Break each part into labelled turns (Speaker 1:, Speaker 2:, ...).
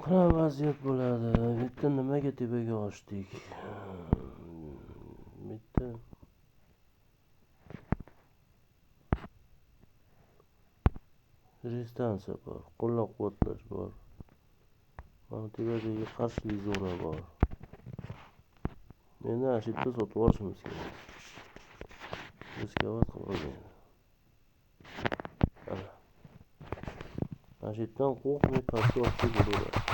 Speaker 1: qanaqa vaziyat bo'ladi? Bitta nimaga tepaga ochdik? Bitta restansiya bor, qo'llab-quvvatlash bor. Mana tepradagi qarshilik zona bor. Meni ana shu yerda sotib olishimiz kerak. Riskovat qilolmaydi. Ana shu yerdan qo'rqmay pastga olsa bo'laveradi.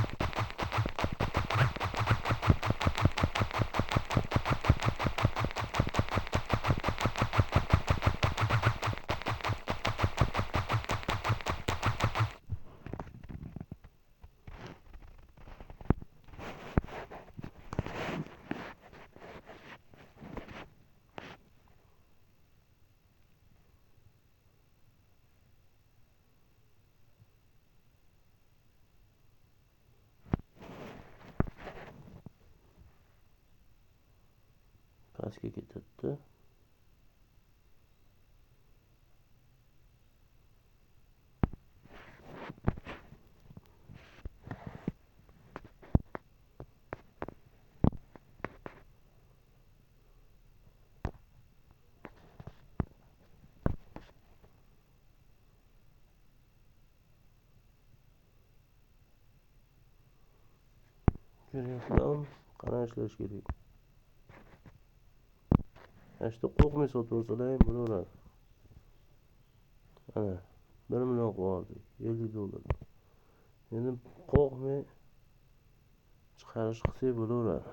Speaker 1: Pastga ketadi. Ko'ryapsizlarmi? Qanaqa ishlash kerak? Mana shu yerda qo'rqmay sotib olsalar ham bo'laveradi. Ana 1 million qilib oldik, $50. Endi qo'rqmay chiqarish qilsak bo'laveradi.